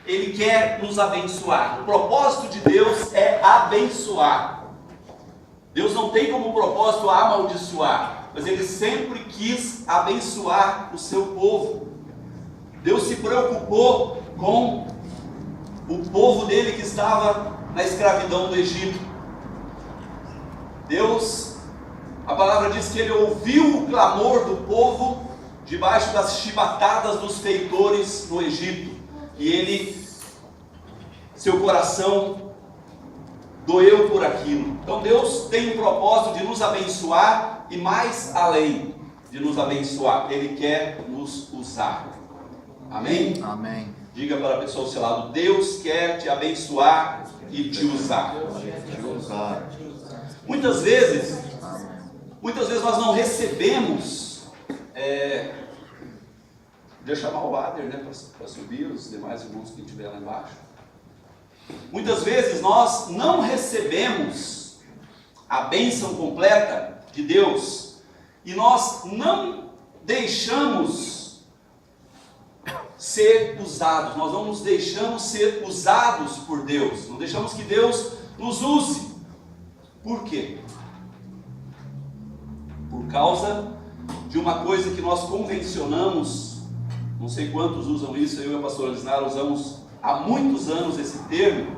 Ele quer nos abençoar. O propósito de Deus é abençoar. Deus não tem como propósito amaldiçoar, mas Ele sempre quis abençoar o seu povo. Deus se preocupou com o povo dele que estava na escravidão do Egito. Deus, a palavra diz que Ele ouviu o clamor do povo debaixo das chibatadas dos feitores no Egito. E Ele, seu coração doeu por aquilo. Então Deus tem um propósito de nos abençoar e mais além de nos abençoar, Ele quer nos usar. Amém? Amém. Diga para a pessoa ao seu lado: Deus quer te abençoar e te usar. Muitas vezes nós não recebemos. Deixa eu chamar o Ader, né, para subir, os demais irmãos que estiverem lá embaixo. Muitas vezes nós não recebemos a bênção completa de Deus e nós não deixamos ser usados, nós não nos deixamos ser usados por Deus, não deixamos que Deus nos use. Por quê? Por causa de uma coisa que nós convencionamos, não sei quantos usam isso, eu e a pastora Lisnara usamos há muitos anos esse termo,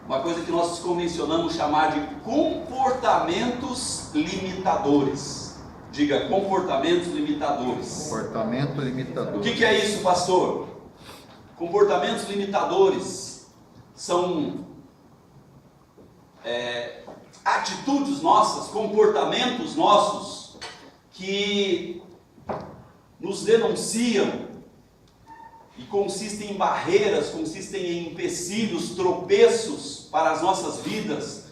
uma coisa que nós convencionamos chamar de comportamentos limitadores. Diga, comportamentos limitadores. Comportamento limitador. O que é isso, pastor? Comportamentos limitadores são atitudes nossas, comportamentos nossos que nos denunciam e consistem em barreiras, consistem em empecilhos, tropeços para as nossas vidas,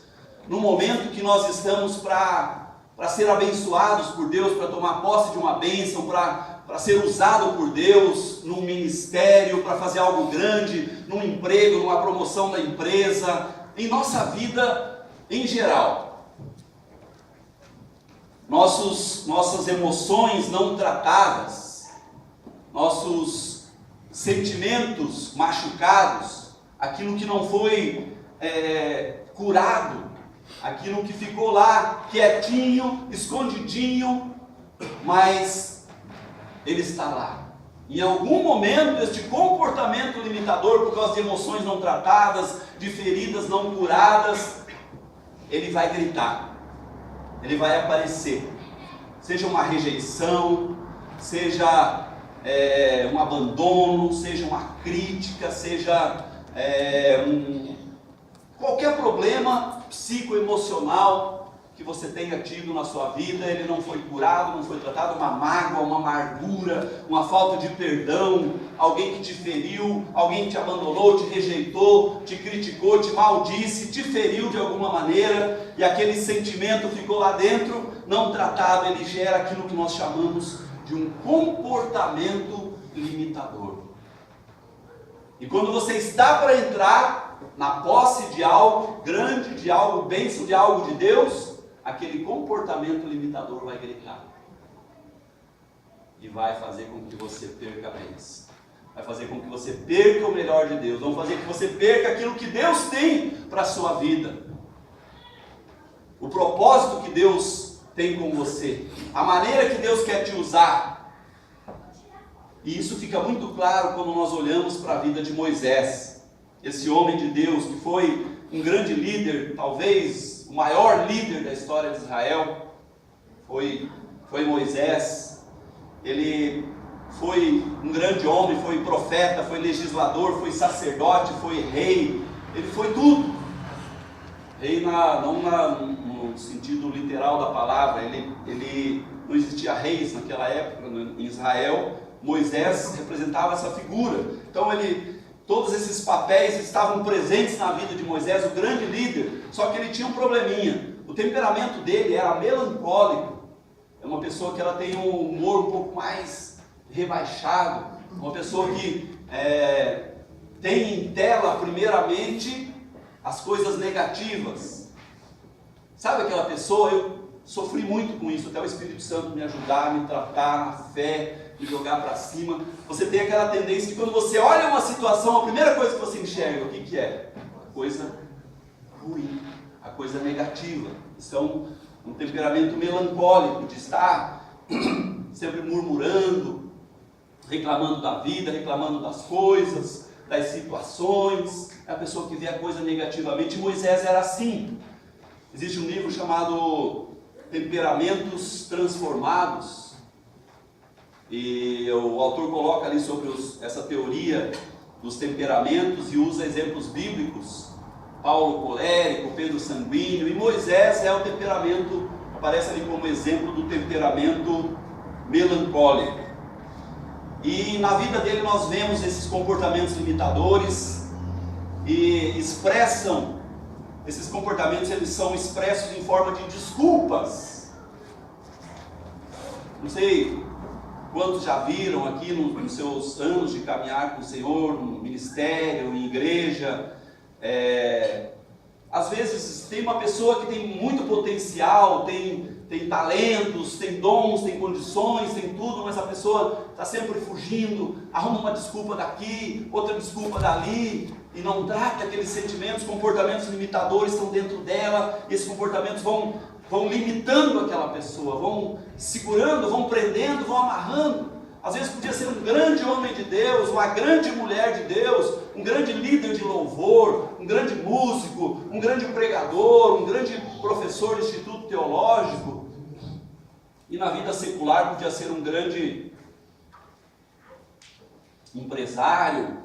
no momento que nós estamos para ser abençoados por Deus, para tomar posse de uma bênção, para ser usado por Deus num ministério, para fazer algo grande, num emprego, numa promoção da empresa, em nossa vida em geral. Nossas emoções não tratadas, nossos sentimentos machucados, aquilo que não foi curado, aquilo que ficou lá quietinho, escondidinho, mas ele está lá. Em algum momento este comportamento limitador, por causa de emoções não tratadas, de feridas não curadas, ele vai gritar, ele vai aparecer, seja uma rejeição, seja um abandono, seja uma crítica, seja qualquer problema psicoemocional que você tenha tido na sua vida, ele não foi curado, não foi tratado, uma mágoa, uma amargura, uma falta de perdão, alguém que te feriu, alguém que te abandonou, te rejeitou, te criticou, te maldisse, te feriu de alguma maneira, e aquele sentimento ficou lá dentro, não tratado, ele gera aquilo que nós chamamos de um comportamento limitador. E quando você está para entrar na posse de algo grande, de algo bênção, de algo de Deus, aquele comportamento limitador vai gritar e vai fazer com que você perca a bênção, vai fazer com que você perca o melhor de Deus, vai fazer com que você perca aquilo que Deus tem para a sua vida, o propósito que Deus tem com você, a maneira que Deus quer te usar. E isso fica muito claro quando nós olhamos para a vida de Moisés, esse homem de Deus que foi um grande líder, talvez o maior líder da história de Israel, foi Moisés. Ele foi um grande homem, foi profeta, foi legislador, foi sacerdote, foi rei, ele foi tudo. Rei no sentido literal da palavra, ele não existia reis naquela época em Israel. Moisés representava essa figura, então todos esses papéis estavam presentes na vida de Moisés, o grande líder, só que ele tinha um probleminha, o temperamento dele era melancólico, é uma pessoa que ela tem um humor um pouco mais rebaixado, uma pessoa que tem em tela primeiramente as coisas negativas, sabe aquela pessoa, eu sofri muito com isso, até o Espírito Santo me ajudar, me tratar na fé, e jogar para cima. Você tem aquela tendência de quando você olha uma situação, a primeira coisa que você enxerga, o que é? A coisa ruim, a coisa negativa. Isso é um temperamento melancólico, de estar sempre murmurando, reclamando da vida, reclamando das coisas, das situações. É a pessoa que vê a coisa negativamente. Moisés era assim. Existe um livro chamado Temperamentos Transformados, e o autor coloca ali sobre essa teoria dos temperamentos e usa exemplos bíblicos. Paulo colérico, Pedro sanguíneo, e Moisés é o temperamento, aparece ali como exemplo do temperamento melancólico. E na vida dele nós vemos esses comportamentos limitadores e esses comportamentos eles são expressos em forma de desculpas. Não sei quantos já viram aqui nos seus anos de caminhar com o Senhor, no ministério, em igreja. Às vezes tem uma pessoa que tem muito potencial, tem talentos, tem dons, tem condições, tem tudo, mas a pessoa está sempre fugindo, arruma uma desculpa daqui, outra desculpa dali, e não trata aqueles sentimentos, comportamentos limitadores estão dentro dela, e esses comportamentos vão limitando aquela pessoa, vão segurando, vão prendendo, vão amarrando. Às vezes podia ser um grande homem de Deus, uma grande mulher de Deus, um grande líder de louvor, um grande músico, um grande pregador, um grande professor de instituto teológico. E na vida secular podia ser um grande empresário,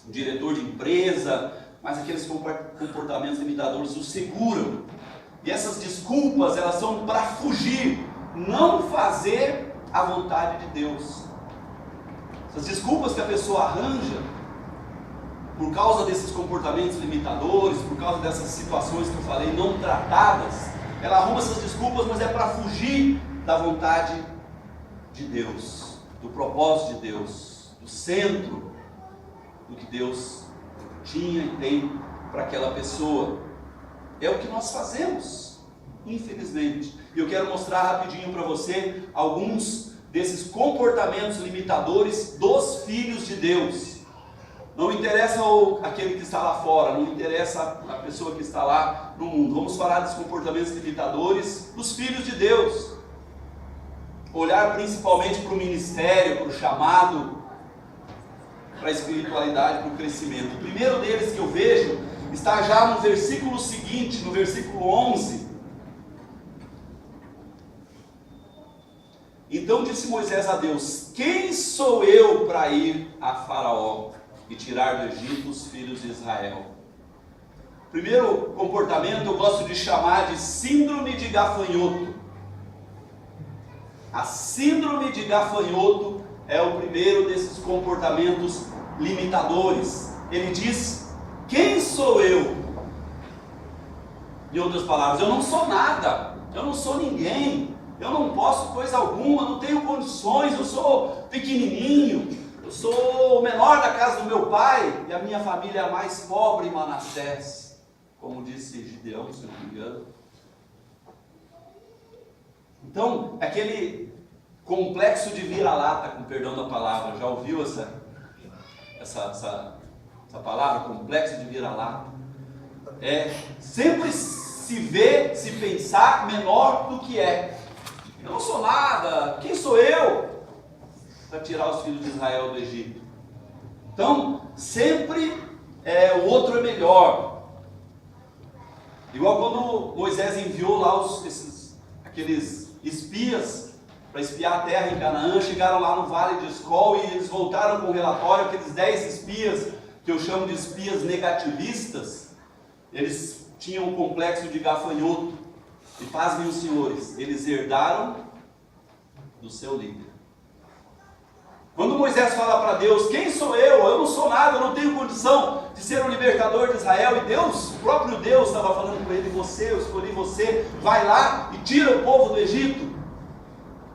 um diretor de empresa, mas aqueles comportamentos limitadores o seguram. E essas desculpas, elas são para fugir, não fazer a vontade de Deus. Essas desculpas que a pessoa arranja, por causa desses comportamentos limitadores, por causa dessas situações que eu falei, não tratadas, ela arruma essas desculpas, mas é para fugir da vontade de Deus, do propósito de Deus, do centro do que Deus tinha e tem para aquela pessoa. É o que nós fazemos, infelizmente. E eu quero mostrar rapidinho para você alguns desses comportamentos limitadores dos filhos de Deus. Não interessa aquele que está lá fora, não interessa a pessoa que está lá no mundo. Vamos falar dos comportamentos limitadores dos filhos de Deus. Olhar principalmente para o ministério, para o chamado, para a espiritualidade, para o crescimento. O primeiro deles que eu vejo está já no versículo seguinte, no versículo 11. Então disse Moisés a Deus: quem sou eu para ir a Faraó e tirar do Egito os filhos de Israel? Primeiro comportamento eu gosto de chamar de síndrome de gafanhoto. A síndrome de gafanhoto é o primeiro desses comportamentos limitadores. Ele diz: quem sou eu? Em outras palavras, eu não sou nada, eu não sou ninguém, eu não posso coisa alguma, não tenho condições, eu sou pequenininho, eu sou o menor da casa do meu pai, e a minha família é a mais pobre em Manassés, como disse Gideão, se não me engano. Então, aquele complexo de vira-lata, com perdão da palavra, já ouviu essa palavra, complexo de vira-lata? Sempre se vê, se pensar menor do que é. Eu não sou nada, quem sou eu para tirar os filhos de Israel do Egito? Então, sempre o outro é melhor. Igual quando Moisés enviou lá aqueles espias para espiar a terra em Canaã, chegaram lá no vale de Escol e eles voltaram com o relatório, aqueles 10 espias, que eu chamo de espias negativistas, eles tinham um complexo de gafanhoto. E pasmem os senhores, eles herdaram do seu líder. Quando Moisés fala para Deus: quem sou eu? Eu não sou nada, eu não tenho condição de ser o libertador de Israel. E Deus, o próprio Deus estava falando com ele: eu escolhi você, vai lá e tira o povo do Egito.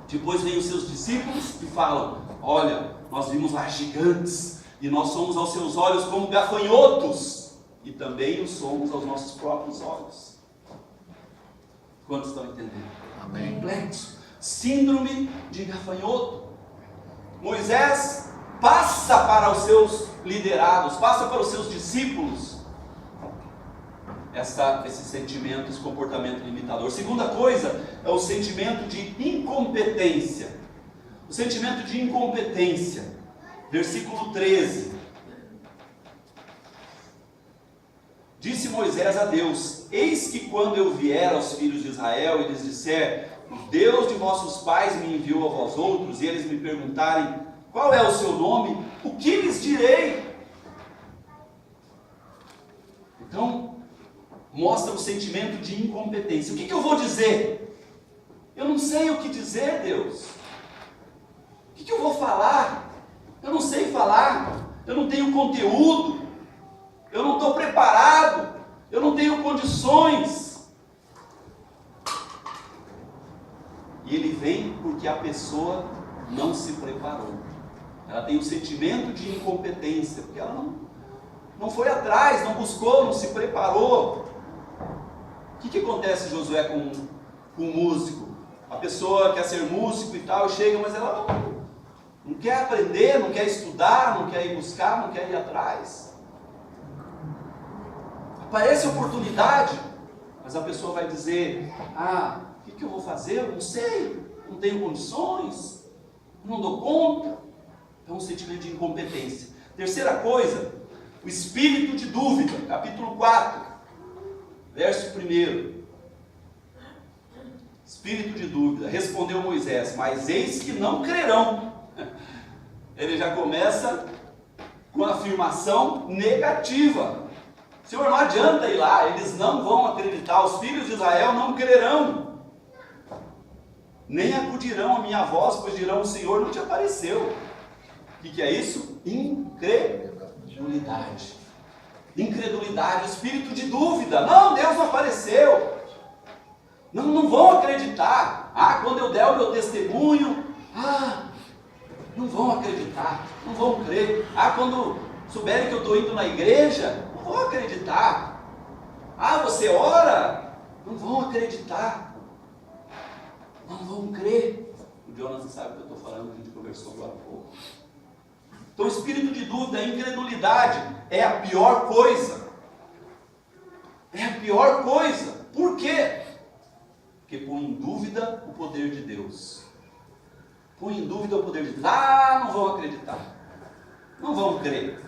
Depois vem os seus discípulos e falam: olha, nós vimos lá gigantes, e nós somos aos seus olhos como gafanhotos, e também o somos aos nossos próprios olhos. Quantos estão entendendo? Amém. Complexo. Síndrome de gafanhoto. Moisés passa para os seus liderados, passa para os seus discípulos esse sentimento, esse comportamento limitador. Segunda coisa é o sentimento de incompetência. O sentimento de incompetência. Versículo 13. Disse Moisés a Deus: eis que quando eu vier aos filhos de Israel e lhes disser, o Deus de vossos pais me enviou a vós outros, e eles me perguntarem, qual é o seu nome? O que lhes direi? Então, mostra o sentimento de incompetência. O que eu vou dizer? Eu não sei o que dizer, Deus. O que eu vou falar? Eu não sei falar. Eu não tenho conteúdo. Eu não estou preparado. Eu não tenho condições. E ele vem porque a pessoa não se preparou. Ela tem um sentimento de incompetência, porque ela não foi atrás, não buscou, não se preparou. O que acontece, Josué, com um músico? A pessoa quer ser músico e tal, chega, mas ela não quer aprender, não quer estudar, não quer ir buscar, não quer ir atrás. Aparece a oportunidade, mas a pessoa vai dizer, o que eu vou fazer? Eu não sei, não tenho condições, não dou conta. É um sentimento de incompetência. Terceira coisa, o espírito de dúvida, capítulo 4, verso 1. Espírito de dúvida. Respondeu Moisés, mas eis que não crerão. Ele já começa com a afirmação negativa. Senhor, não adianta ir lá, eles não vão acreditar, os filhos de Israel não crerão, nem acudirão a minha voz, pois dirão, o Senhor não te apareceu. O que é isso? Incredulidade. Incredulidade, espírito de dúvida. Não, Deus não apareceu. Não vão acreditar. Quando eu der o meu testemunho, não vão acreditar, não vão crer. Quando souberem que eu estou indo na igreja, não vão acreditar. Você ora, não vão acreditar, não vão crer. O Jonas sabe o que eu estou falando, que a gente conversou agora há pouco. Então, o espírito de dúvida, a incredulidade é a pior coisa. É a pior coisa. Por quê? Porque põe em dúvida o poder de Deus. Põe em dúvida o poder de Deus. Não vão acreditar. Não vão crer.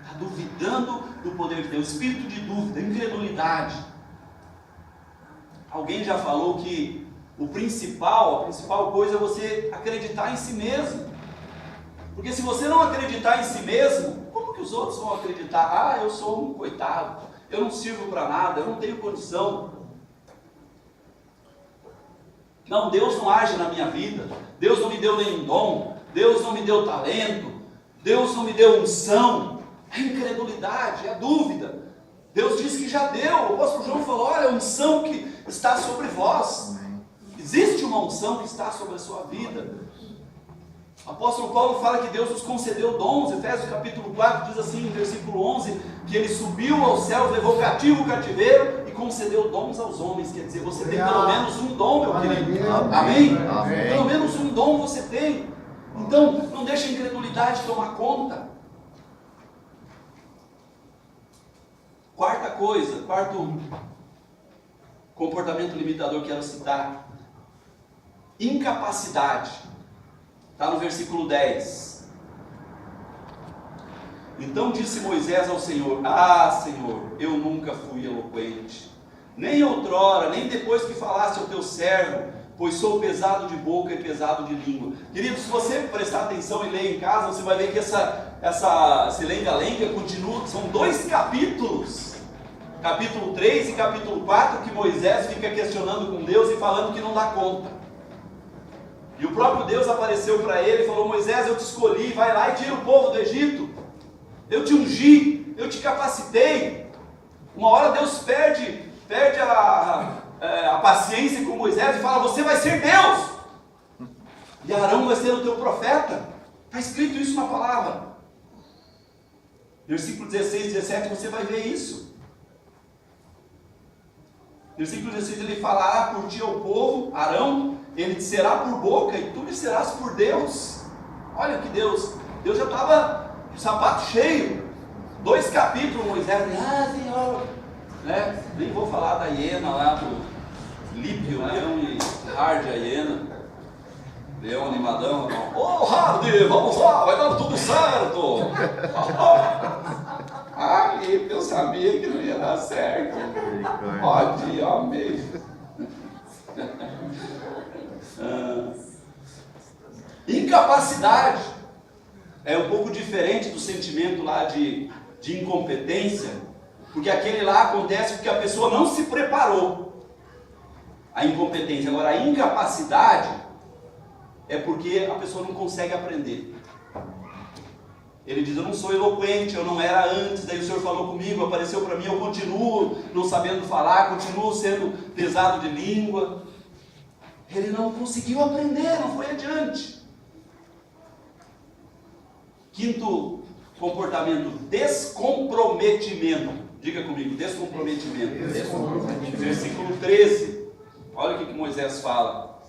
Está duvidando do poder de Deus. Espírito de dúvida, incredulidade. Alguém já falou que a principal coisa é você acreditar em si mesmo. Porque se você não acreditar em si mesmo, como que os outros vão acreditar? Eu sou um coitado, eu não sirvo para nada, eu não tenho condição. Não, Deus não age na minha vida, Deus não me deu nenhum dom, Deus não me deu talento, Deus não me deu unção. É incredulidade, é a dúvida. Deus disse que já deu, o apóstolo João falou, olha, a unção que está sobre vós. Existe uma unção que está sobre a sua vida. O apóstolo Paulo fala que Deus nos concedeu dons. Efésios capítulo 4 diz assim, em versículo 11, que ele subiu aos céus, levou cativo o cativeiro e concedeu dons aos homens. Quer dizer, você tem pelo menos um dom, meu querido. Amém? Pelo menos um dom você tem. Então, não deixe a incredulidade tomar conta. Quarto comportamento limitador que quero citar. Incapacidade. Está no versículo 10. Então disse Moisés ao Senhor, Senhor, eu nunca fui eloquente, nem outrora, nem depois que falaste ao teu servo, pois sou pesado de boca e pesado de língua. Querido, se você prestar atenção e ler em casa, você vai ver que esse lenga-lenga continua, são 2 capítulos, capítulo 3 e capítulo 4, que Moisés fica questionando com Deus e falando que não dá conta. E o próprio Deus apareceu para ele e falou, Moisés, eu te escolhi, vai lá e tira o povo do Egito. Eu te ungi, eu te capacitei. Uma hora Deus perde a paciência com Moisés e fala, você vai ser Deus. E Arão vai ser o teu profeta. Está escrito isso na palavra. Versículo 16 e 17, você vai ver isso. Versículo 16, ele falará por ti ao povo, Arão, ele te será por boca e tu lhe serás por Deus. Olha que Deus já estava de sapato cheio. 2 capítulos, Moisés, Senhor, né? Nem vou falar da hiena lá do Lípio, leão e Hard, a hiena. Leão animadão, Hard, vamos lá, vai dar tudo certo. Lípio, eu sabia que não ia dar certo. Pode, amei. Incapacidade é um pouco diferente do sentimento lá de incompetência, porque aquele lá acontece porque a pessoa não se preparou. A incompetência. Agora, a incapacidade é porque a pessoa não consegue aprender. Ele diz, eu não sou eloquente, eu não era antes, daí o Senhor falou comigo, apareceu para mim, eu continuo não sabendo falar, continuo sendo pesado de língua. Ele não conseguiu aprender, não foi adiante. Quinto comportamento, descomprometimento. Diga comigo, descomprometimento. Versículo 13. Olha o que Moisés fala.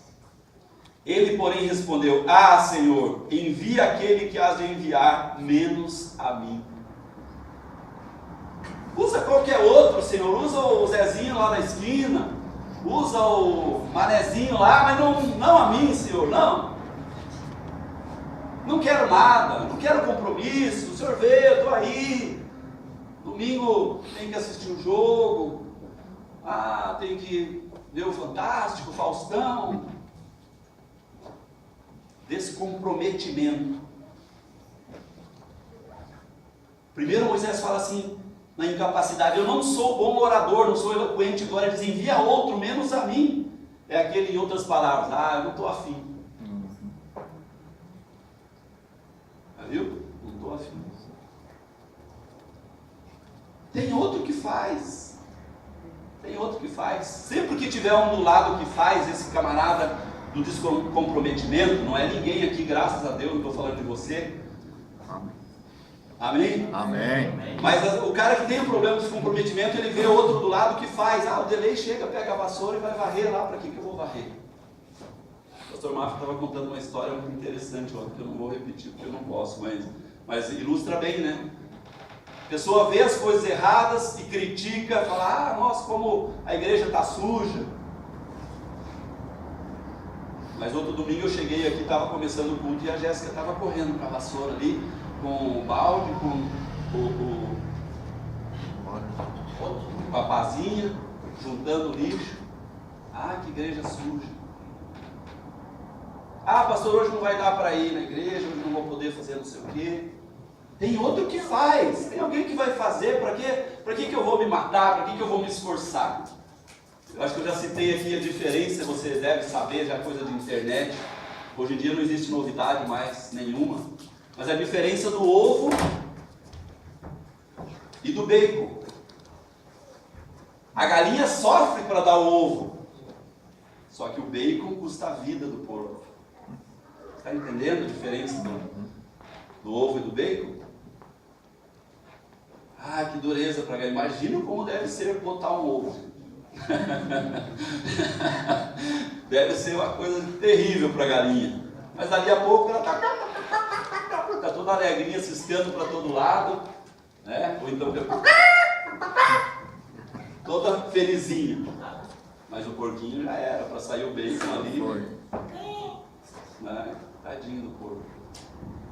Ele, porém, respondeu, Senhor, envia aquele que has de enviar, menos a mim. Usa qualquer outro, Senhor. Usa o Zezinho lá na esquina. Usa o Manezinho lá, mas não a mim, Senhor, não. Não quero nada, não quero compromisso. O Senhor vê, eu estou aí. Domingo tem que assistir o jogo. Tem que ver o Fantástico, o Faustão. Descomprometimento. Primeiro Moisés fala assim, na incapacidade, eu não sou bom orador, não sou eloquente, agora ele diz, envia outro, menos a mim. É aquele, em outras palavras, eu não estou afim. Viu? Não estou afim. Tem outro que faz. Tem outro que faz. Sempre que tiver um do lado que faz, esse camarada do descomprometimento, não é ninguém aqui, graças a Deus, não estou falando de você. Amém? Amém. Mas o cara que tem um problema de comprometimento, ele vê outro do lado que faz. O delay chega, pega a vassoura e vai varrer lá. Para que eu vou varrer? O pastor Mafra estava contando uma história muito interessante ontem, que eu não vou repetir porque eu não posso, mas ilustra bem, né? A pessoa vê as coisas erradas e critica, fala, nossa, como a igreja está suja. Mas outro domingo eu cheguei aqui, estava começando o culto e a Jéssica estava correndo para a vassoura ali, com o balde, com o papazinha, juntando lixo. Que igreja suja. Pastor, hoje não vai dar para ir na igreja, hoje não vou poder fazer não sei o quê. Tem outro que faz, tem alguém que vai fazer, para que eu vou me matar, para que eu vou me esforçar? Eu acho que eu já citei aqui a diferença, você deve saber, já é coisa de internet. Hoje em dia não existe novidade mais nenhuma. Mas a diferença do ovo e do bacon. A galinha sofre para dar o ovo. Só que o bacon custa a vida do porco. Está entendendo a diferença do ovo e do bacon? Que dureza para galinha. Imagina como deve ser botar um ovo. Deve ser uma coisa terrível para a galinha. Mas dali a pouco ela está toda alegrinha, ciscando para todo lado, né? Ou então toda felizinha. Mas o porquinho já era, para sair o bacon ali, né? Tadinho do porco.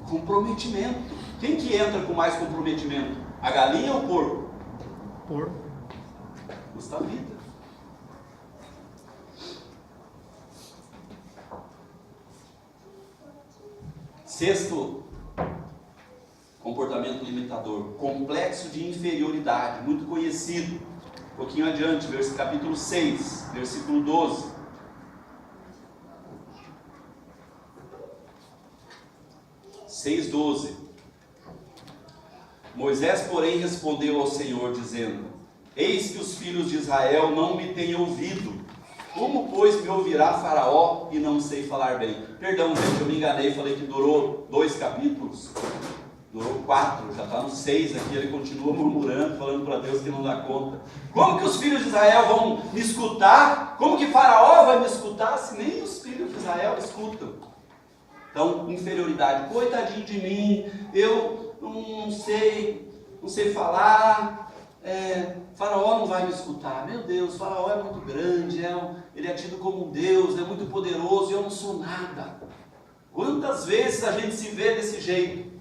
Comprometimento. Quem que entra com mais comprometimento? A galinha ou o porco? Porco. Custa a vida. Sexto comportamento limitador, complexo de inferioridade, muito conhecido. Um pouquinho adiante, capítulo 6, versículo 12. Moisés, porém, respondeu ao Senhor, dizendo, eis que os filhos de Israel não me têm ouvido. Como, pois, me ouvirá Faraó e não sei falar bem? Perdão, gente, eu me enganei, falei que durou 2 capítulos. Durou 4, já está no 6 aqui, ele continua murmurando, falando para Deus que não dá conta. Como que os filhos de Israel vão me escutar? Como que Faraó vai me escutar se nem os filhos de Israel escutam? Então, inferioridade, coitadinho de mim, eu não sei falar, Faraó não vai me escutar. Meu Deus, Faraó é muito grande, ele é tido como um Deus, é muito poderoso e eu não sou nada. Quantas vezes a gente se vê desse jeito?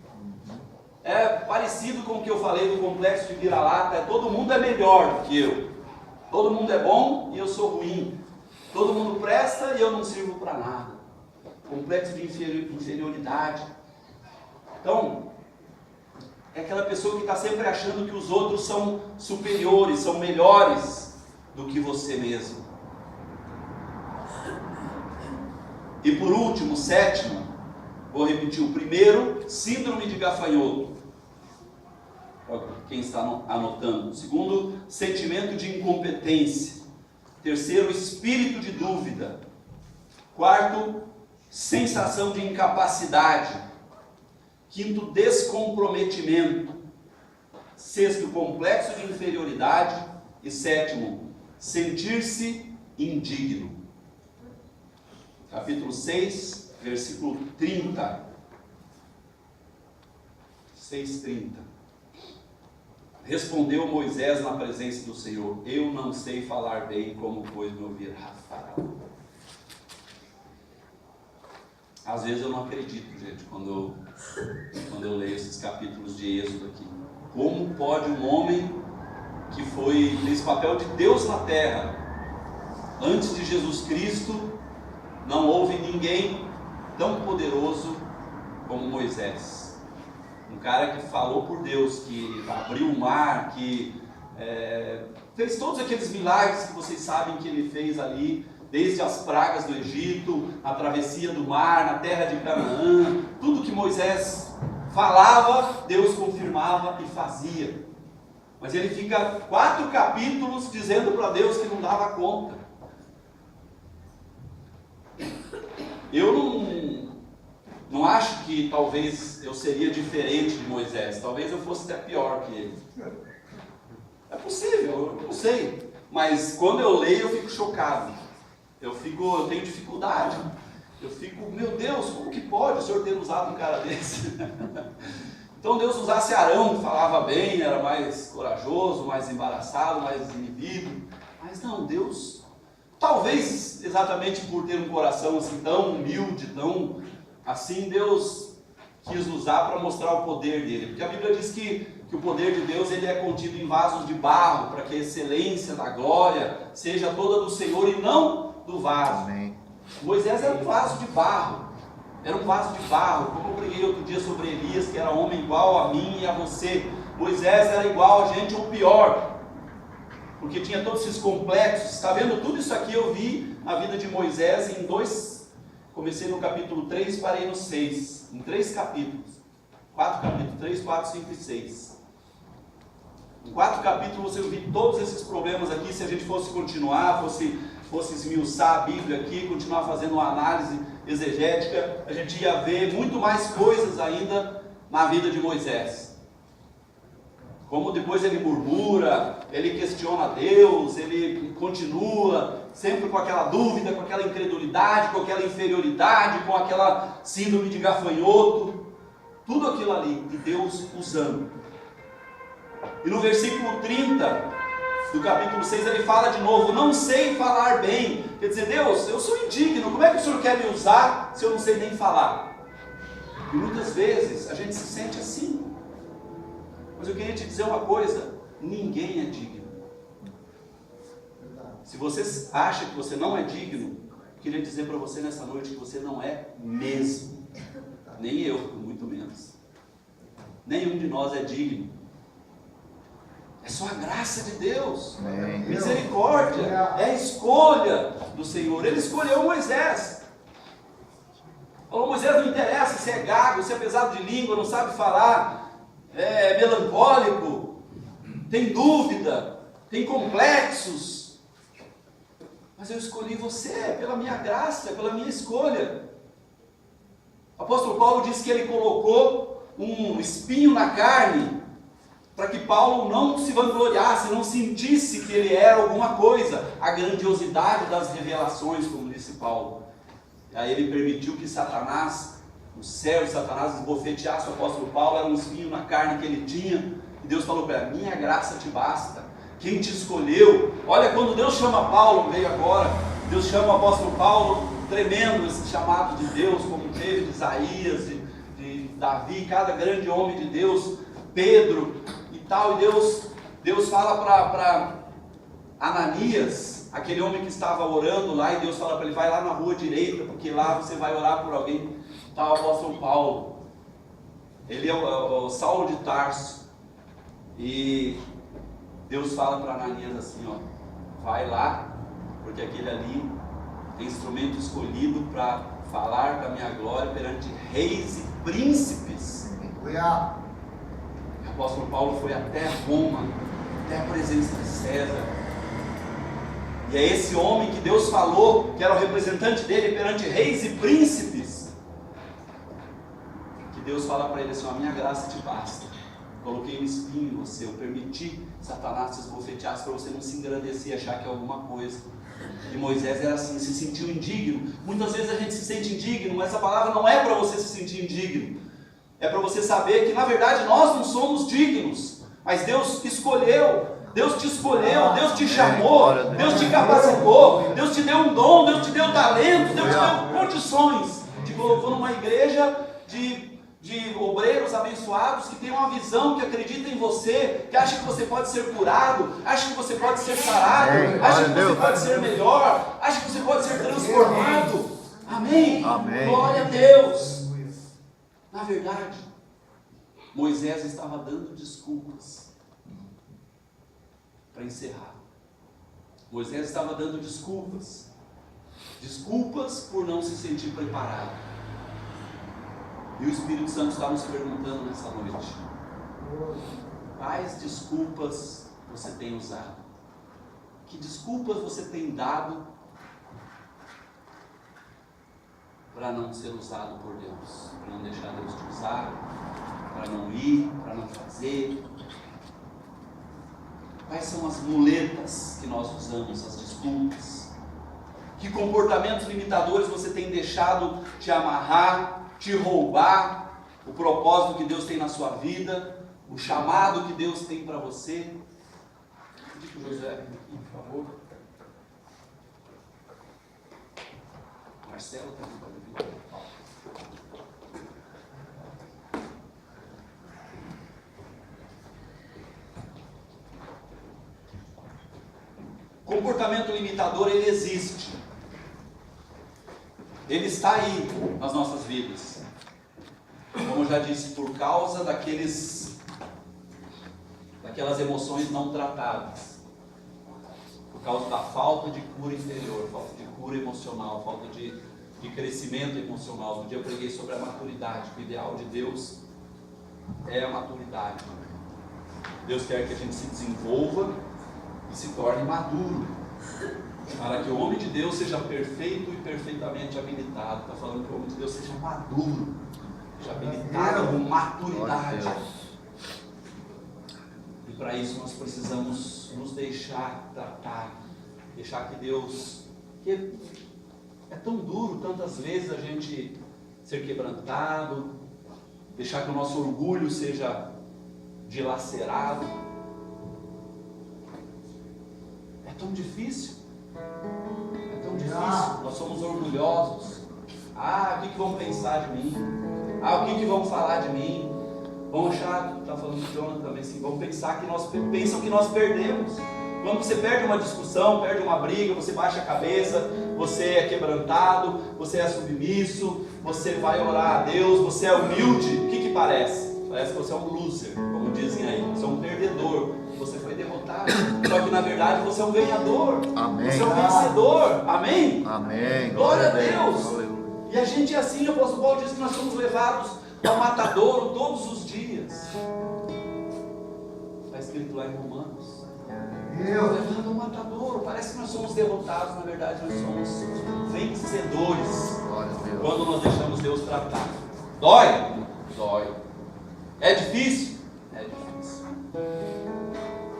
É parecido com o que eu falei do complexo de vira-lata, todo mundo é melhor do que eu. Todo mundo é bom e eu sou ruim. Todo mundo presta e eu não sirvo para nada. Complexo de inferioridade. Então, é aquela pessoa que está sempre achando que os outros são superiores, são melhores do que você mesmo. E por último, sétimo, vou repetir o primeiro, síndrome de gafanhoto. Quem está anotando. Segundo, sentimento de incompetência. Terceiro, espírito de dúvida. Quarto, sensação de incapacidade. Quinto, descomprometimento. Sexto, complexo de inferioridade. E sétimo, sentir-se indigno. Capítulo 6, versículo 30. 6:30. Respondeu Moisés na presença do Senhor: eu não sei falar bem, como pois me ouvirá Faraó. Às vezes eu não acredito, gente, quando eu leio esses capítulos de Êxodo aqui. Como pode um homem que foi nesse papel de Deus na terra, antes de Jesus Cristo, não houve ninguém tão poderoso como Moisés. Um cara que falou por Deus, que abriu o mar, que fez todos aqueles milagres que vocês sabem que ele fez ali, desde as pragas do Egito, a travessia do mar, na terra de Canaã, tudo que Moisés falava, Deus confirmava e fazia. Mas ele fica 4 capítulos dizendo para Deus que não dava conta. Eu não acho que talvez eu seria diferente de Moisés, talvez eu fosse até pior que ele. É possível, eu não sei. Mas quando eu leio eu fico chocado. Eu tenho dificuldade. Eu fico, meu Deus, como que pode o Senhor ter usado um cara desse? Então Deus usasse Arão, que falava bem, era mais corajoso, mais embaraçado, mais inibido. Mas não, Deus, talvez exatamente por ter um coração assim tão humilde, tão assim, Deus quis usar para mostrar o poder dele. Porque a Bíblia diz que o poder de Deus ele é contido em vasos de barro, para que a excelência da glória seja toda do Senhor e não do vaso. Amém. Moisés era um vaso de barro. Era um vaso de barro. Como eu preguei outro dia sobre Elias, que era homem igual a mim e a você. Moisés era igual a gente ou pior, porque tinha todos esses complexos. Está vendo tudo isso aqui? Eu vi a vida de Moisés em 2. Comecei no capítulo 3, parei no 6. Em 3 capítulos. 4 capítulos, 3, 4, 5 e 6. Em 4 capítulos você viu todos esses problemas aqui. Se a gente fosse continuar, fosse esmiuçar a Bíblia aqui, continuar fazendo uma análise exegética, a gente ia ver muito mais coisas ainda na vida de Moisés. Como depois ele murmura, ele questiona Deus, ele continua sempre com aquela dúvida, com aquela incredulidade, com aquela inferioridade, com aquela síndrome de gafanhoto, tudo aquilo ali, e Deus usando. E no versículo 30 do capítulo 6 ele fala de novo: não sei falar bem. Quer dizer, Deus, eu sou indigno, como é que o Senhor quer me usar se eu não sei nem falar? E muitas vezes a gente se sente assim. Mas eu queria te dizer uma coisa: ninguém é digno. Se você acha que você não é digno, eu queria dizer para você nessa noite que você não é mesmo. Nem eu, muito menos. Nenhum de nós é digno. É só a graça de Deus, misericórdia, é a escolha do Senhor. Ele escolheu Moisés. Falou: Moisés, não interessa se é gago, se é pesado de língua, não sabe falar, é melancólico, tem dúvida, tem complexos, mas eu escolhi você pela minha graça, pela minha escolha. O apóstolo Paulo diz que ele colocou um espinho na carne, para que Paulo não se vangloriasse, não sentisse que ele era alguma coisa, a grandiosidade das revelações, como disse Paulo. E aí ele permitiu que Satanás o céu de Satanás esbofeteasse o apóstolo Paulo, era um espinho na carne que ele tinha, e Deus falou para ele: minha graça te basta, quem te escolheu. Olha, quando Deus chama Paulo, veio agora, Deus chama o apóstolo Paulo, tremendo esse chamado de Deus, como teve de Isaías, de Davi, cada grande homem de Deus, Pedro e tal, e Deus fala para Ananias, aquele homem que estava orando lá, e Deus fala para ele: vai lá na rua direita, porque lá você vai orar por alguém. Está o apóstolo Paulo, ele é o Saulo de Tarso, e Deus fala para Ananias assim, ó: vai lá, porque aquele ali é instrumento escolhido para falar da minha glória perante reis e príncipes. O apóstolo Paulo foi até Roma, até a presença de César, e é esse homem que Deus falou que era o representante dele perante reis e príncipes, que Deus fala para ele assim: a minha graça te basta, coloquei um espinho em você, eu permiti Satanás te esbofeteasse para você não se engrandecer e achar que é alguma coisa. E Moisés era assim, se sentiu indigno. Muitas vezes a gente se sente indigno, mas essa palavra não é para você se sentir indigno, é para você saber que na verdade nós não somos dignos, mas Deus escolheu, Deus te escolheu, Deus te chamou, Deus te capacitou, Deus te deu um dom, Deus te deu talento, Deus te deu condições, te colocou numa igreja de obreiros abençoados que tem uma visão, que acredita em você, que acha que você pode ser curado, acha que você pode ser sarado, acha que você pode ser melhor, acha que você pode ser transformado. Amém? Amém. Glória a Deus. Na verdade, Moisés estava dando desculpas para encerrar. Moisés estava dando desculpas por não se sentir preparado. E o Espírito Santo está nos perguntando nessa noite: quais desculpas você tem usado? Que desculpas você tem dado para não ser usado por Deus? Para não deixar Deus te usar? Para não ir? Para não fazer? Quais são as muletas que nós usamos, as desculpas? Que comportamentos limitadores você tem deixado te amarrar, te roubar o propósito que Deus tem na sua vida, o chamado que Deus tem para você? Pedi para o José aqui, por favor. Marcelo também pode vir. Comportamento limitador, ele existe. Ele está aí nas nossas vidas. Como eu já disse, por causa daquelas emoções não tratadas. Por causa da falta de cura interior, falta de cura emocional, falta de crescimento emocional. Um dia eu preguei sobre a maturidade. O ideal de Deus é a maturidade. Deus quer que a gente se desenvolva e se torne maduro, para que o homem de Deus seja perfeito e perfeitamente habilitado. Está falando que o homem de Deus seja maduro, seja habilitado com maturidade. E para isso nós precisamos nos deixar tratar, deixar que Deus, que é tão duro tantas vezes a gente ser quebrantado, deixar que o nosso orgulho seja dilacerado. É tão difícil. É tão difícil. Nós somos orgulhosos. O que vão pensar de mim? O que vão falar de mim? Vão achar, está falando do Jonathan também assim, vão pensar que pensam que nós perdemos. Quando você perde uma discussão, perde uma briga, você baixa a cabeça, você é quebrantado, você é submisso, você vai orar a Deus, você é humilde. O que parece? Parece que você é um loser, como dizem aí. Você é um perdedor. Você foi derrotado. Só que na verdade você é um ganhador. Amém. Você é um vencedor. Amém? Amém. Glória a Deus. E a gente é assim, o apóstolo Paulo diz que nós somos levados ao matadouro todos os dias. Está escrito lá em Romanos. Levado ao matadouro. Parece que nós somos derrotados, na verdade nós somos vencedores. Quando nós deixamos Deus tratar. Dói? Dói. É difícil? É difícil.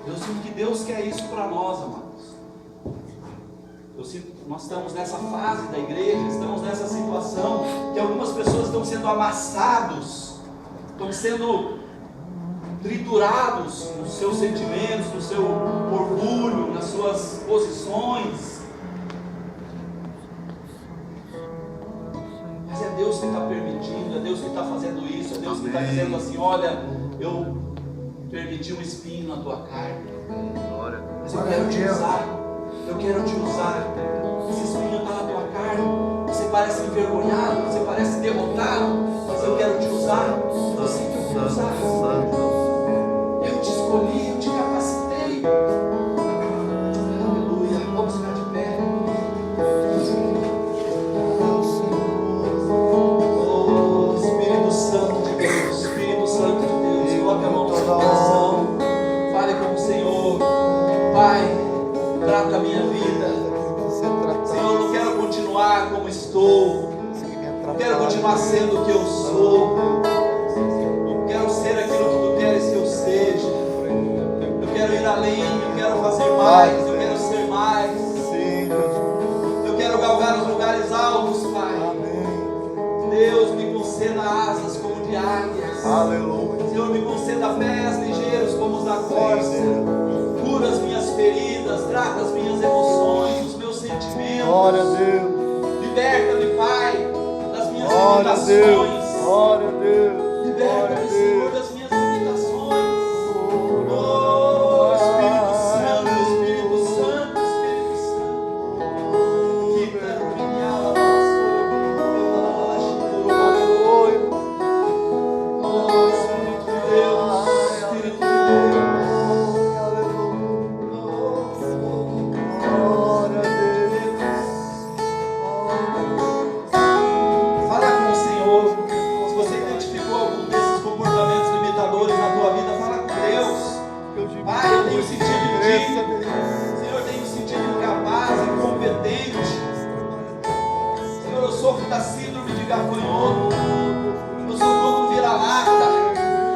Eu sinto que Deus quer isso para nós, amados. Eu Nós estamos nessa fase da igreja, estamos nessa situação que algumas pessoas estão sendo amassados, estão sendo triturados nos seus sentimentos, no seu orgulho, nas suas posições. Mas é Deus que está permitindo, é Deus que está fazendo isso, é Deus que está dizendo assim: olha, eu permiti um espinho na tua carne, mas eu quero te usar, eu quero te usar. Esse espinho está na tua carne, você parece envergonhado, você parece derrotado, mas eu quero te usar, você quer te usar. Eu te escolhi, eu te capacitei. Aleluia, vamos ficar de pé. Oh, Espírito Santo de Deus, Espírito Santo de Deus, coloque a mão no seu coração, fale com o Senhor. Pai, trata a minha vida. Senhor, eu não quero continuar como estou, não quero continuar sendo o que eu sou, não quero ser aquilo que tu queres que eu seja. Eu quero ir além, eu quero fazer mais, eu quero ser mais. Eu quero galgar os lugares altos, Pai. Deus, me conceda asas como de águias. Aleluia. Senhor, me conceda pés ligeiros como os da corça. Cura as minhas feridas, trata as minhas emoções, os meus sentimentos. Glória a Deus. Liberta-me, Pai, das minhas Glória a Deus. limitações. Glória a Deus. Glória a Liberta-me, Senhor, Deus. das minhas limitações. Oh, Espírito Santo, Espírito Santo, Espírito Santo. Quita o minhal, Aleluia. oh, Espírito de Deus, Espírito de Deus. Glória a Deus. Fala com o Senhor. Se você identificou algum desses comportamentos limitadores na tua vida, fala com Deus. Pai, eu tenho sentido indigno. Senhor, eu tenho sentido incapaz, incompetente. Senhor, eu sofro da síndrome de gafanhoto. Eu sou como um vira-lata.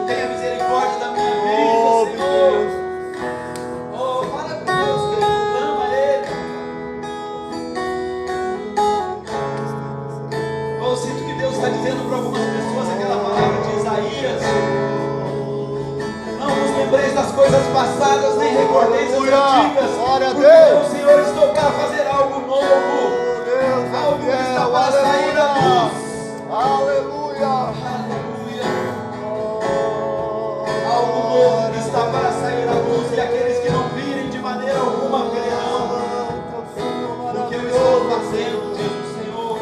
Tenha misericórdia da minha vida, Senhor. Oh, fala com Deus, querido, clama a Ele. Eu sinto que Deus está dizendo para algumas pessoas aquela palavra de Isaías: não vos lembreis das coisas passadas, nem recordeis as Aleluia. antigas, Glória a porque Deus. o Senhor estou para fazer algo novo, algo que está para sair à luz. Aleluia. Aleluia. Algo novo que está para sair à luz, e aqueles que não virem de maneira alguma verão, porque eu estou fazendo, diz o Senhor.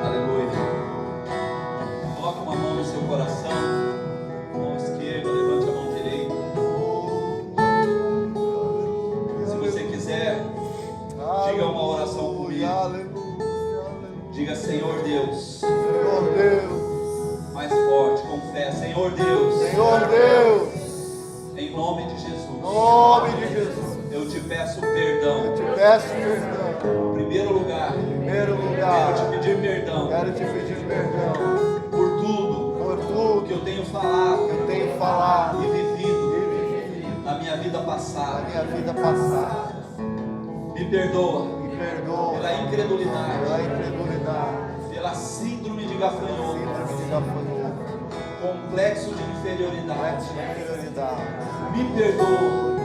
Aleluia. Coloque uma mão no seu coração, mão esquerda, levante a mão direita. Se você quiser, diga uma oração comigo. Diga: Senhor Deus, Senhor Deus, mais forte, com fé. Senhor Deus, Senhor Deus, em nome de Jesus, em nome de Jesus, eu te peço perdão. eu te peço perdão. Em primeiro lugar, Em primeiro quero lugar, te pedir perdão quero te pedir perdão por tudo por que tudo eu tenho falado que eu tenho falado e vivido e vivido na minha vida na passada. minha vida passada. Me perdoa Me perdoa pela incredulidade, pela incredulidade, pela síndrome de gafanhoto, síndrome de gafanhoto, complexo de inferioridade. complexo de inferioridade. Me perdoa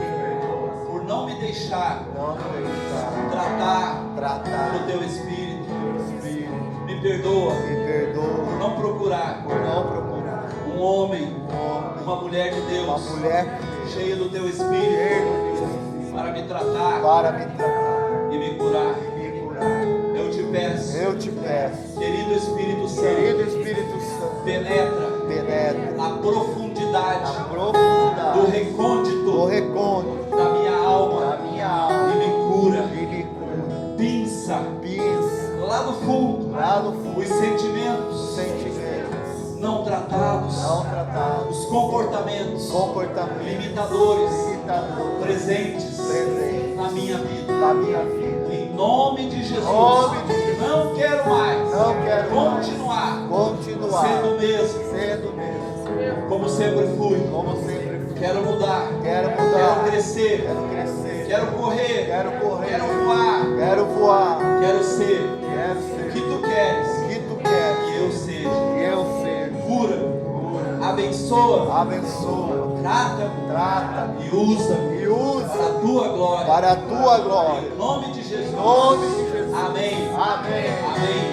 por não me deixar Não me deixar tratar pelo tratar teu Espírito. pelo Espírito. Me perdoa Me por perdoa não procurar por não procurar um homem, um uma mulher de homem, Deus, uma mulher cheia do teu cheia Espírito, do Espírito para me tratar para me tratar e me curar. e me curar. Eu te peço, Eu te peço, querido Espírito Santo, querido Espírito Santo, penetra penetra a profundidade a profundidade do recôndito do recôndito da minha alma da minha alma e me cura. e me cura. pinça Pinça. lá no fundo Lá no fundo. os sentimentos Sentimentos. não tratados, Não tratados. os comportamentos Comportamentos. limitadores Limitadores. presentes Presentes. na minha vida. Da minha vida. Em nome de Jesus, Nome de Jesus. não quero mais Não quero continuar Continuar. sendo o mesmo, Sendo mesmo. como sempre fui. Como sempre fui. Quero mudar, Quero quero mudar. crescer, Quero crescer. quero correr, Quero correr. quero voar, Quero voar. quero ser Quero o ser que tu queres o que tu queres. que eu seja. Que eu seja. Cura, abençoa, Abençoa. trata-me Trata. e usa-me E usa. para a tua glória. Para a tua glória. Em nome de Jesus. Em nome de Jesus. Amém. Amém. Amém.